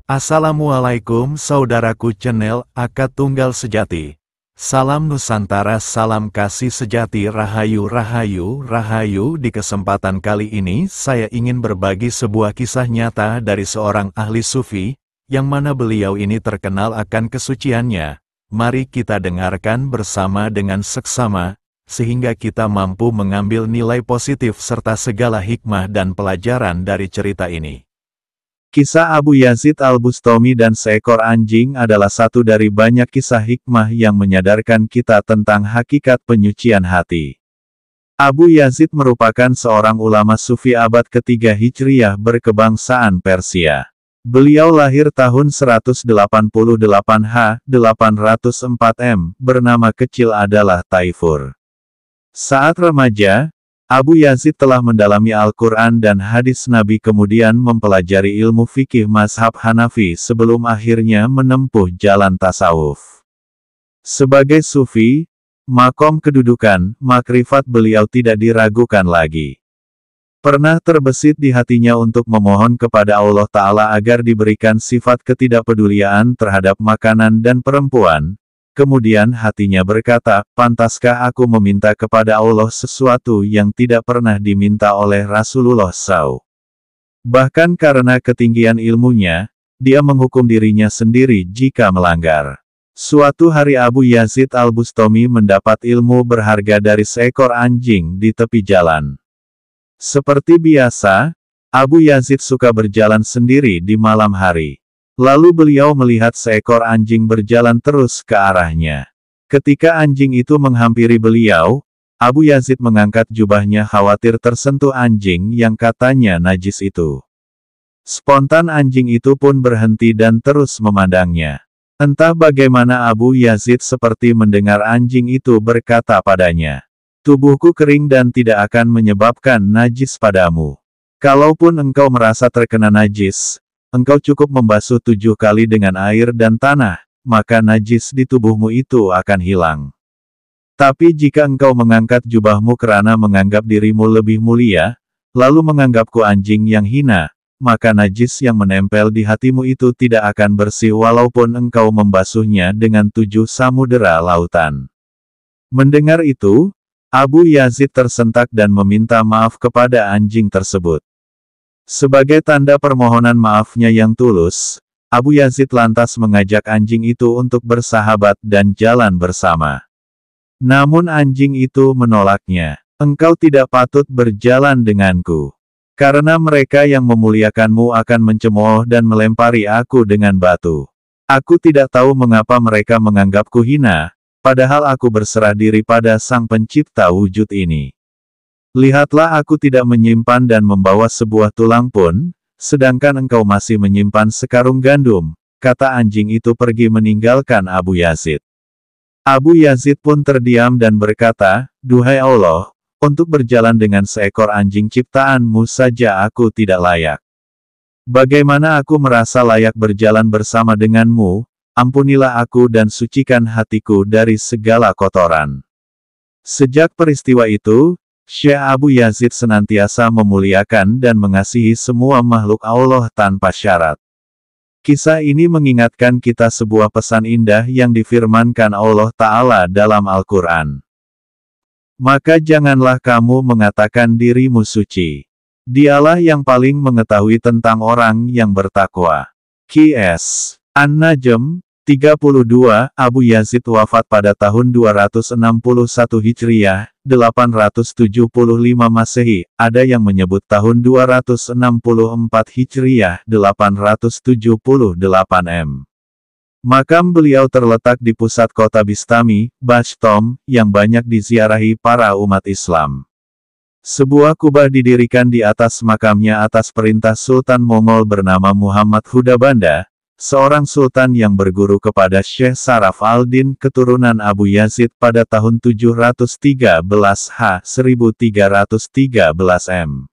Assalamualaikum saudaraku channel Akad Tunggal Sejati. Salam Nusantara, salam kasih sejati, rahayu rahayu rahayu. Di kesempatan kali ini saya ingin berbagi sebuah kisah nyata dari seorang ahli sufi, yang mana beliau ini terkenal akan kesuciannya. Mari kita dengarkan bersama dengan seksama, sehingga kita mampu mengambil nilai positif serta segala hikmah dan pelajaran dari cerita ini. Kisah Abu Yazid Al-Bustami dan seekor anjing adalah satu dari banyak kisah hikmah yang menyadarkan kita tentang hakikat penyucian hati. Abu Yazid merupakan seorang ulama sufi abad ketiga Hijriyah berkebangsaan Persia. Beliau lahir tahun 188 H. 804 M, bernama kecil adalah Taifur. Saat remaja, Abu Yazid telah mendalami Al-Quran dan hadis Nabi, kemudian mempelajari ilmu fikih mazhab Hanafi sebelum akhirnya menempuh jalan tasawuf. Sebagai sufi, makom kedudukan, makrifat beliau tidak diragukan lagi. Pernah terbesit di hatinya untuk memohon kepada Allah Ta'ala agar diberikan sifat ketidakpedulian terhadap makanan dan perempuan. Kemudian hatinya berkata, pantaskah aku meminta kepada Allah sesuatu yang tidak pernah diminta oleh Rasulullah SAW? Bahkan karena ketinggian ilmunya, dia menghukum dirinya sendiri jika melanggar. Suatu hari Abu Yazid Al-Bustami mendapat ilmu berharga dari seekor anjing di tepi jalan. Seperti biasa, Abu Yazid suka berjalan sendiri di malam hari. Lalu beliau melihat seekor anjing berjalan terus ke arahnya. Ketika anjing itu menghampiri beliau, Abu Yazid mengangkat jubahnya khawatir tersentuh anjing yang katanya najis itu. Spontan anjing itu pun berhenti dan terus memandangnya. Entah bagaimana Abu Yazid seperti mendengar anjing itu berkata padanya, "Tubuhku kering dan tidak akan menyebabkan najis padamu. Kalaupun engkau merasa terkena najis, engkau cukup membasuh 7 kali dengan air dan tanah, maka najis di tubuhmu itu akan hilang. Tapi jika engkau mengangkat jubahmu karena menganggap dirimu lebih mulia, lalu menganggapku anjing yang hina, maka najis yang menempel di hatimu itu tidak akan bersih walaupun engkau membasuhnya dengan 7 samudera lautan." Mendengar itu, Abu Yazid tersentak dan meminta maaf kepada anjing tersebut. Sebagai tanda permohonan maafnya yang tulus, Abu Yazid lantas mengajak anjing itu untuk bersahabat dan jalan bersama. Namun anjing itu menolaknya. "Engkau tidak patut berjalan denganku. Karena mereka yang memuliakanmu akan mencemooh dan melempari aku dengan batu. Aku tidak tahu mengapa mereka menganggapku hina, padahal aku berserah diri pada Sang Pencipta wujud ini. Lihatlah, aku tidak menyimpan dan membawa sebuah tulang pun, sedangkan engkau masih menyimpan sekarung gandum." Kata anjing itu pergi meninggalkan Abu Yazid. Abu Yazid pun terdiam dan berkata, "Duhai Allah, untuk berjalan dengan seekor anjing ciptaanmu saja aku tidak layak. Bagaimana aku merasa layak berjalan bersama denganmu? Ampunilah aku dan sucikan hatiku dari segala kotoran." Sejak peristiwa itu, Syekh Abu Yazid senantiasa memuliakan dan mengasihi semua makhluk Allah tanpa syarat. Kisah ini mengingatkan kita sebuah pesan indah yang difirmankan Allah Ta'ala dalam Al-Quran. "Maka janganlah kamu mengatakan dirimu suci. Dialah yang paling mengetahui tentang orang yang bertakwa." Qs. An-Najm 32. Abu Yazid wafat pada tahun 261 Hijriyah, 875 Masehi, ada yang menyebut tahun 264 Hijriyah, 878 M. Makam beliau terletak di pusat kota Bistami, Bastom, yang banyak diziarahi para umat Islam. Sebuah kubah didirikan di atas makamnya atas perintah Sultan Mongol bernama Muhammad Hudabanda, seorang sultan yang berguru kepada Syekh Saraf al-Din keturunan Abu Yazid pada tahun 713 H. 1313 M.